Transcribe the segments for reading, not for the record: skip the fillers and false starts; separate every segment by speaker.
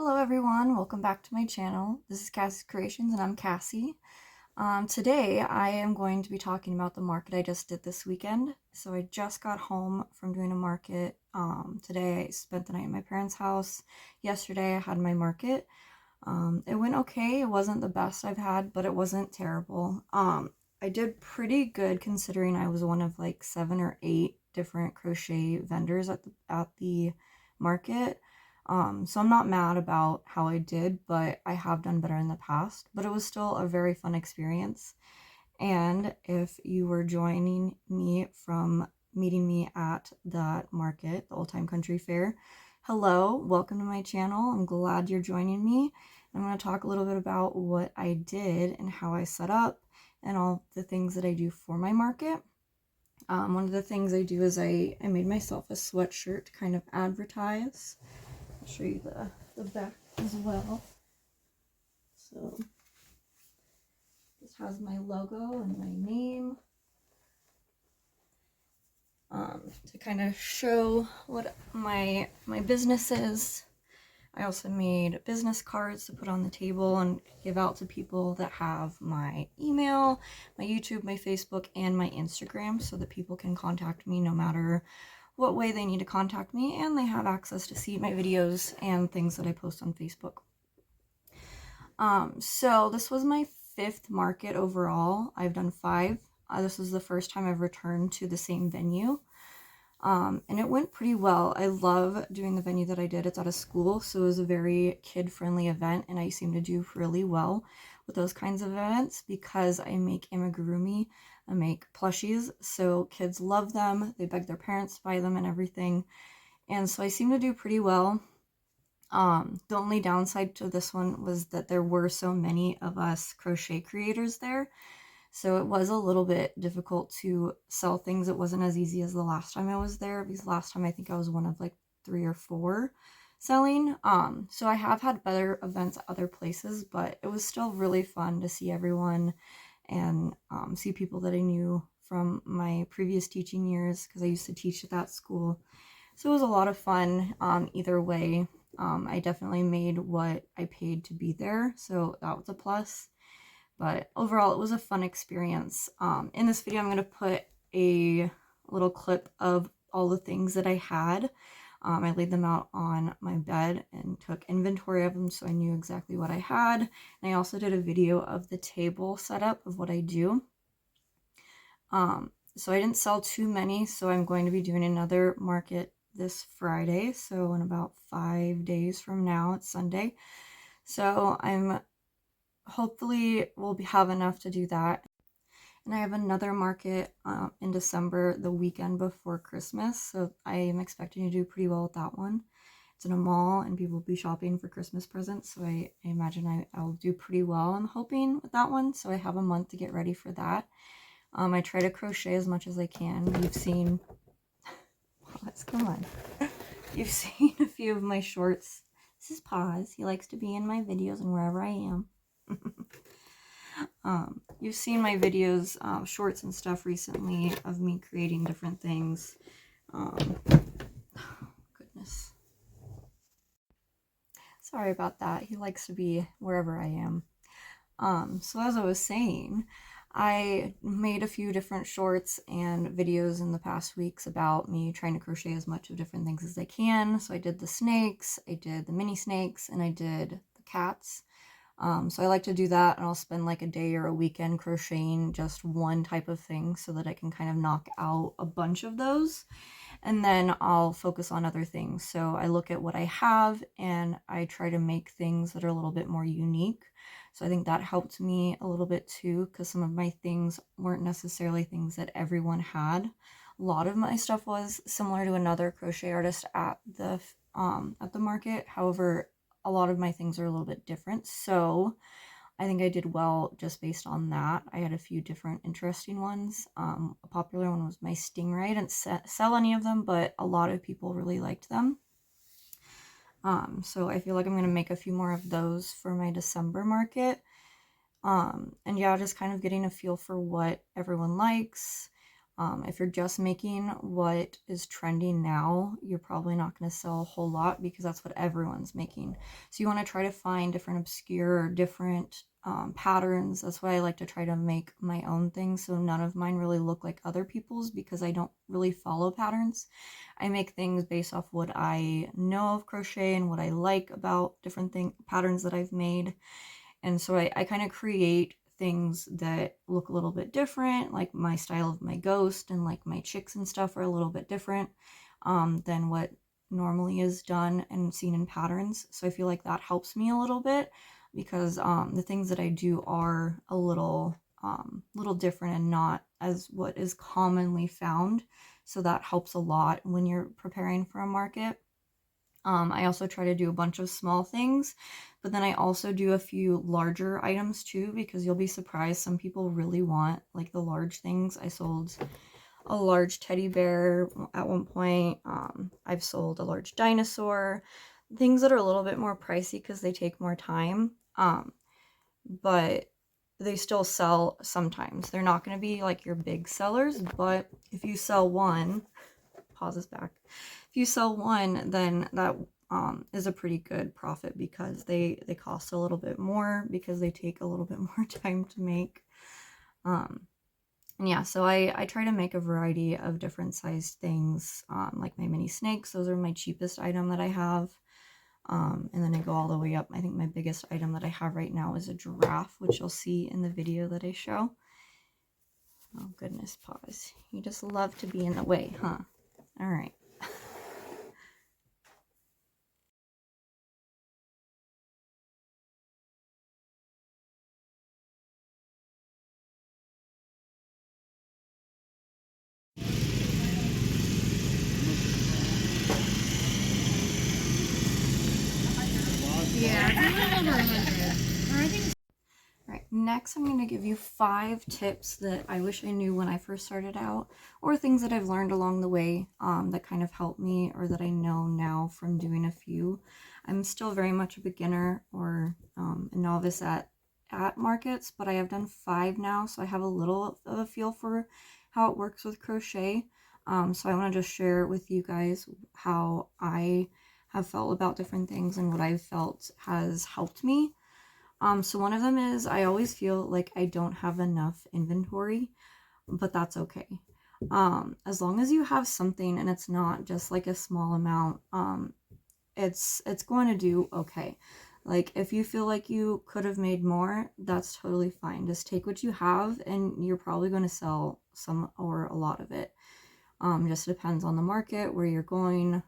Speaker 1: Hello everyone, welcome back to my channel. This is Cassie's Creations and I'm Cassie. Today I am going to be talking about the market I just did this weekend. So I just got home from doing a market. Today I spent the night in my parents' house. Yesterday I had my market. It went okay. It wasn't the best I've had, but it wasn't terrible. I did pretty good considering I was one of like 7 or 8 different crochet vendors at the market. So I'm not mad about how I did, but I have done better in the past. But it was still a very fun experience. And if you were joining me from meeting me at that market, the Old Time Country Fair, hello, welcome to my channel. I'm glad you're joining me. I'm going to talk a little bit about what I did and how I set up and all the things that I do for my market. One of the things I do is I made myself a sweatshirt to kind of advertise. I'll show you the back as well. So this has my logo and my name to kind of show what my business is. I also made business cards to put on the table and give out to people that have my email, my YouTube, my Facebook, and my Instagram so that people can contact me no matter what way they need to contact me, and they have access to see my videos and things that I post on Facebook. So this was my 5th market overall. I've done 5. This was the first time I've returned to the same venue. And it went pretty well. I love doing the venue that I did. It's at a school, so it was a very kid-friendly event, and I seem to do really well with those kinds of events because I make amigurumi. I make plushies, so kids love them. They beg their parents to buy them and everything, and so I seem to do pretty well. The only downside to this one was that there were so many of us crochet creators there. So it was a little bit difficult to sell things. It wasn't as easy as the last time I was there, because last time I think I was one of like 3 or 4 selling. So I have had better events at other places, but it was still really fun to see everyone and see people that I knew from my previous teaching years, because I used to teach at that school. So it was a lot of fun either way. I definitely made what I paid to be there, so that was a plus. But overall, it was a fun experience. In this video, I'm going to put a little clip of all the things that I had. I laid them out on my bed and took inventory of them so I knew exactly what I had. And I also did a video of the table setup of what I do. So I didn't sell too many, so I'm going to be doing another market this Friday. So in about 5 days from now, it's Sunday. So hopefully we'll have enough to do that. And I have another market in December, the weekend before Christmas, so I am expecting to do pretty well with that one. It's in a mall and people will be shopping for Christmas presents, so I imagine I'll do pretty well. I'm hoping with that one, so I have a month to get ready for that. I try to crochet as much as I can. You've seen come on. You've seen a few of my shorts. This is Paz. He likes to be in my videos and wherever I am. You've seen my videos, shorts and stuff recently of me creating different things. Goodness. Sorry about that. He likes to be wherever I am. So as I was saying, I made a few different shorts and videos in the past weeks about me trying to crochet as much of different things as I can. So I did the snakes, I did the mini snakes, and I did the cats. So I like to do that, and I'll spend like a day or a weekend crocheting just one type of thing so that I can kind of knock out a bunch of those, and then I'll focus on other things. So I look at what I have and I try to make things that are a little bit more unique. So I think that helped me a little bit too, because some of my things weren't necessarily things that everyone had. A lot of my stuff was similar to another crochet artist at the market. However, a lot of my things are a little bit different, so I think I did well just based on that. I had a few different interesting ones. A popular one was my stingray. I didn't sell any of them, but a lot of people really liked them. So I feel like I'm going to make a few more of those for my December market. And yeah, just kind of getting a feel for what everyone likes. If you're just making what is trending now, you're probably not going to sell a whole lot because that's what everyone's making. So you want to try to find different obscure, different patterns. That's why I like to try to make my own things, so none of mine really look like other people's, because I don't really follow patterns. I make things based off what I know of crochet and what I like about different patterns that I've made. And so I kind of create things that look a little bit different, like my style of my ghost and like my chicks and stuff are a little bit different than what normally is done and seen in patterns. So I feel like that helps me a little bit, because the things that I do are a little different and not as what is commonly found. So that helps a lot when you're preparing for a market. I also try to do a bunch of small things, but then I also do a few larger items too, because you'll be surprised. Some people really want like the large things. I sold a large teddy bear at one point. I've sold a large dinosaur, things that are a little bit more pricey because they take more time. But they still sell sometimes. They're not going to be like your big sellers, but if you sell one, pause this back. If you sell one, then that is a pretty good profit, because they cost a little bit more because they take a little bit more time to make. And yeah, so I try to make a variety of different sized things, like my mini snakes. Those are my cheapest item that I have. And then I go all the way up. I think my biggest item that I have right now is a giraffe, which you'll see in the video that I show. Oh goodness, pause. You just love to be in the way, huh? All right.
Speaker 2: Yeah, I think we're over 100. Or I think.
Speaker 1: Alright, next I'm going to give you 5 tips that I wish I knew when I first started out, or things that I've learned along the way that kind of helped me, or that I know now from doing a few. I'm still very much a beginner or a novice at markets, but I have done 5 now, so I have a little of a feel for how it works with crochet. So I want to just share with you guys how I have felt about different things and what I've felt has helped me. So one of them is I always feel like I don't have enough inventory, but that's okay. As long as you have something and it's not just like a small amount, it's going to do okay. Like if you feel like you could have made more, that's totally fine. Just take what you have and you're probably going to sell some or a lot of it. Just depends on the market, where you're going,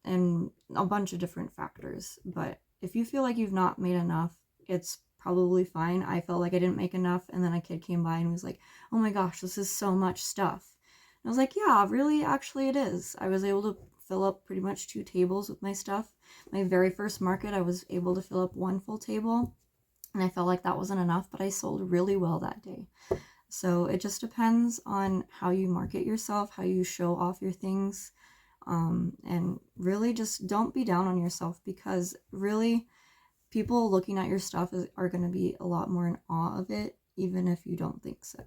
Speaker 1: and a bunch of different factors. But if you feel like you've not made enough, it's probably fine. I felt like I didn't make enough, and then a kid came by and was like, oh my gosh, this is so much stuff. And I was like, yeah, really, actually it is. I was able to fill up pretty much 2 tables with my stuff. My very first market, I was able to fill up 1 full table, and I felt like that wasn't enough, but I sold really well that day. So it just depends on how you market yourself, how you show off your things, and really just don't be down on yourself, because really people looking at your stuff are going to be a lot more in awe of it, even if you don't think so.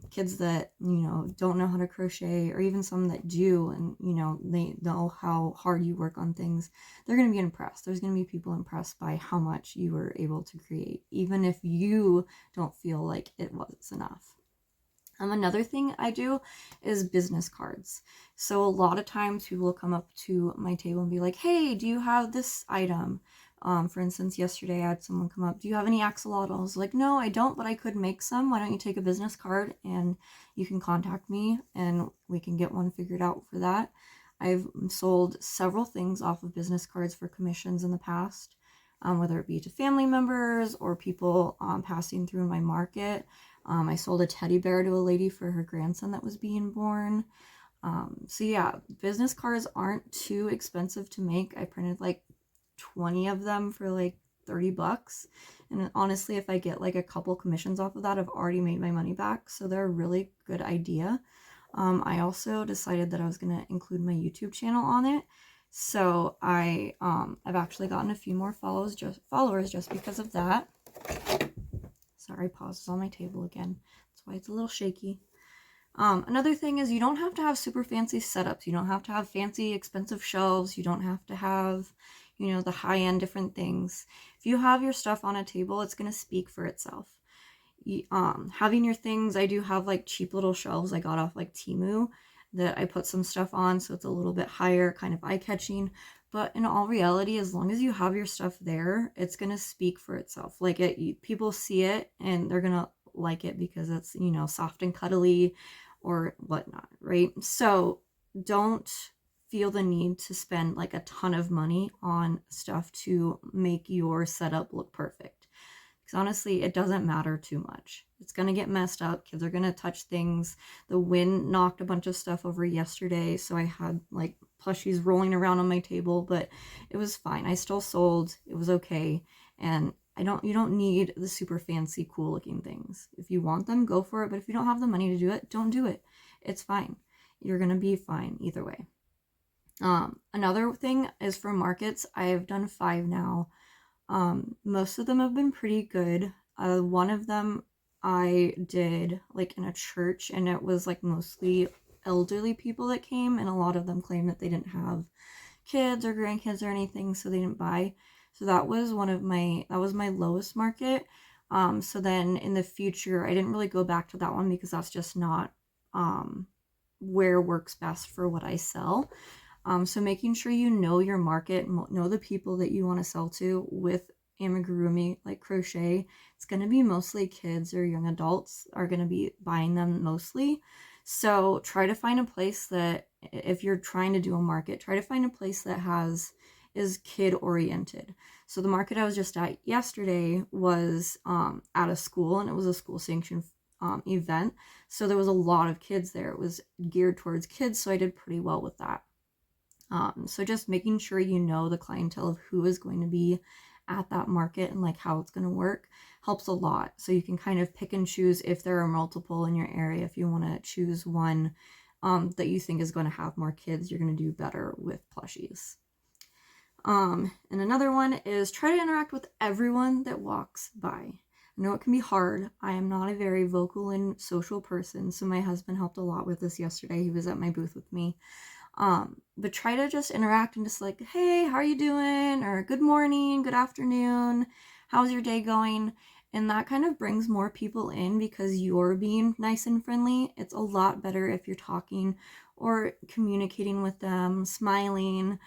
Speaker 1: Kids that, don't know how to crochet, or even some that do, and, they know how hard you work on things, they're going to be impressed. There's going to be people impressed by how much you were able to create, even if you don't feel like it was enough. Another thing I do is business cards. So a lot of times people will come up to my table and be like, hey, do you have this item? For instance, yesterday I had someone come up, do you have any axolotls? Like, no, I don't, but I could make some. Why don't you take a business card and you can contact me and we can get one figured out for that. I've sold several things off of business cards for commissions in the past, whether it be to family members or people passing through my market. I sold a teddy bear to a lady for her grandson that was being born. So yeah, business cards aren't too expensive to make. I printed like 20 of them for like $30. And honestly, if I get like a couple commissions off of that, I've already made my money back. So they're a really good idea. I also decided that I was going to include my YouTube channel on it. So I've actually gotten a few more followers just because of that. Sorry, pauses on my table again. That's why it's a little shaky. Another thing is you don't have to have super fancy setups. You don't have to have fancy, expensive shelves. You don't have to have, the high-end different things. If you have your stuff on a table, it's going to speak for itself. Having your things, I do have like cheap little shelves I got off like Temu that I put some stuff on, so it's a little bit higher, kind of eye-catching. But in all reality, as long as you have your stuff there, it's gonna speak for itself. Like people see it and they're gonna like it because it's, soft and cuddly or whatnot, right? So don't feel the need to spend like a ton of money on stuff to make your setup look perfect. Because honestly, it doesn't matter too much. It's going to get messed up. Kids are going to touch things. The wind knocked a bunch of stuff over yesterday, so I had like plushies rolling around on my table, but it was fine. I still sold. It was okay. And you don't need the super fancy, cool looking things. If you want them, go for it. But if you don't have the money to do it, don't do it. It's fine. You're going to be fine either way. Another thing is for markets. I've done 5 now. Most of them have been pretty good. One of them I did like in a church, and it was like mostly elderly people that came, and a lot of them claimed that they didn't have kids or grandkids or anything, so they didn't buy. So that was my lowest market. So then in the future, I didn't really go back to that one because that's just not where works best for what I sell. So making sure you know your market, know the people that you want to sell to with amigurumi, like crochet. It's going to be mostly kids or young adults are going to be buying them mostly. So try to find a place that, if you're trying to do a market, try to find a place that is kid oriented. So the market I was just at yesterday was at a school, and it was a school sanctioned event. So there was a lot of kids there. It was geared towards kids, so I did pretty well with that. So just making sure you know the clientele of who is going to be at that market and like how it's going to work helps a lot. So you can kind of pick and choose if there are multiple in your area. If you want to choose one that you think is going to have more kids, you're going to do better with plushies. And another one is try to interact with everyone that walks by. I know it can be hard. I am not a very vocal and social person, so my husband helped a lot with this yesterday. He was at my booth with me. But try to just interact and just like, hey, how are you doing? Or good morning, good afternoon, how's your day going? And that kind of brings more people in because you're being nice and friendly. It's a lot better if you're talking or communicating with them, smiling.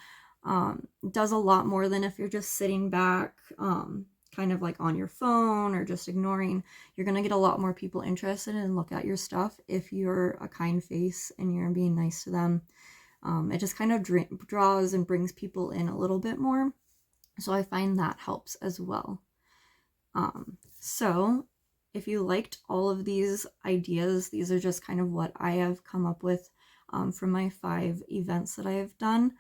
Speaker 1: Does a lot more than if you're just sitting back, kind of like on your phone or just ignoring. You're going to get a lot more people interested and look at your stuff if you're a kind face and you're being nice to them. It just kind of draws and brings people in a little bit more. So I find that helps as well. So if you liked all of these ideas, these are just kind of what I have come up with from my 5 events that I have done.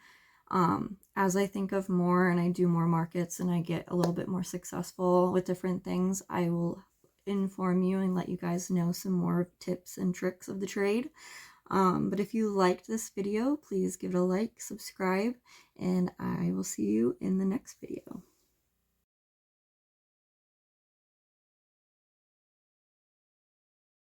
Speaker 1: As I think of more and I do more markets and I get a little bit more successful with different things, I will inform you and let you guys know some more tips and tricks of the trade. But if you liked this video, please give it a like, subscribe, and I will see you in the next video.